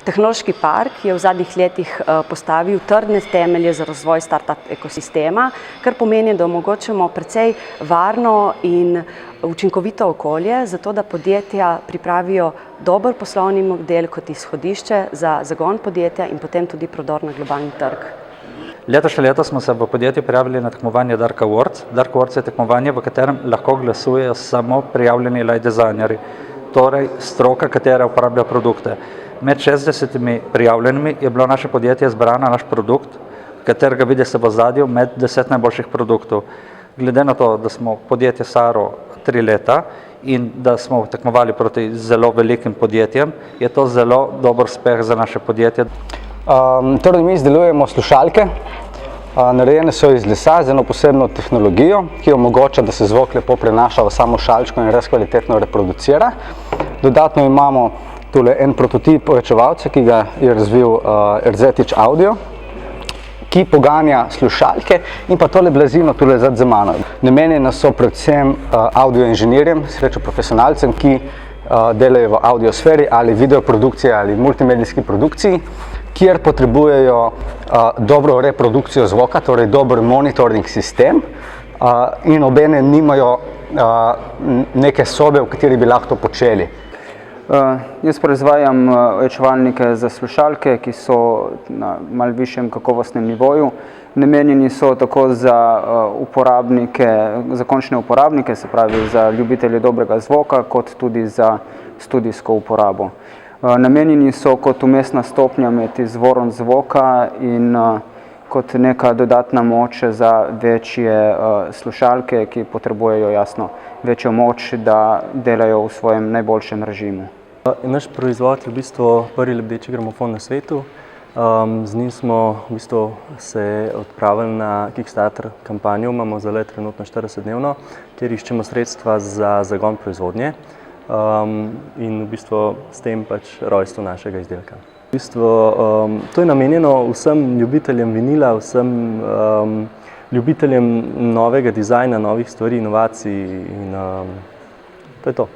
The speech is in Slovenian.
Tehnološki park je v zadnjih letih postavil trdne temelje za razvoj startup ekosistema, kar pomeni, da omogočamo precej varno in učinkovito okolje, zato da podjetja pripravijo dober poslovni model kot izhodišče za zagon podjetja in potem tudi prodor na globalni trg. Letošnje leto smo se v podjetju prijavili na tekmovanje Dark Awards. Dark Awards je tekmovanje, v katerem lahko glasujejo samo prijavljeni light designerji, torej stroka, katera uporablja produkte. Med 60 prijavljenimi je bilo naše podjetje izbrano naš produkt, katerega vidi se v ozadju med 10 najboljših produktov. Glede na to, da smo podjetje staro 3 leta in da smo tekmovali proti zelo velikim podjetjem, je to zelo dober uspeh za naše podjetje. Torej mi izdelujemo slušalke, narejene so iz lesa z eno posebno tehnologijo, ki omogoča, da se zvok lepo prenaša v samo šalčko in res kvalitetno reproducira. Dodatno imamo tule en prototip povečevalca, ki ga je razvil RZetič Audio, ki poganja slušalke, in pa tole blazino tule za mano. Namenjene so predvsem audio inženirjem, srečo profesionalcem, ki delajo v audiosferi ali videoprodukciji ali multimedijski produkciji, kjer potrebujejo dobro reprodukcijo zvoka, torej dober monitoring sistem, in obenem nimajo neke sobe, v kateri bi lahko to počeli. Jaz proizvajam ojačevalnike za slušalke, ki so na malo višjem kakovostnem nivoju. Namenjeni so tako za uporabnike, za končne uporabnike, se pravi za ljubitelje dobrega zvoka, kot tudi za studijsko uporabo. Namenjeni so kot vmesna stopnja med izvorom zvoka in kot neka dodatna moč za večje slušalke, ki potrebujejo jasno večjo moč, da delajo v svojem najboljšem režimu. Naš proizvod je v bistvu prvi lebdeči gramofon na svetu. Z njim smo v bistvu se odpravili na Kickstarter kampanjo, imamo zdaj trenutno 40-dnevno, kjer iščemo sredstva za zagon proizvodnje in v bistvu s tem pač rojstvo našega izdelka. V bistvu to je namenjeno vsem ljubiteljem vinila, vsem ljubiteljem novega dizajna, novih stvari, inovacij in to je to.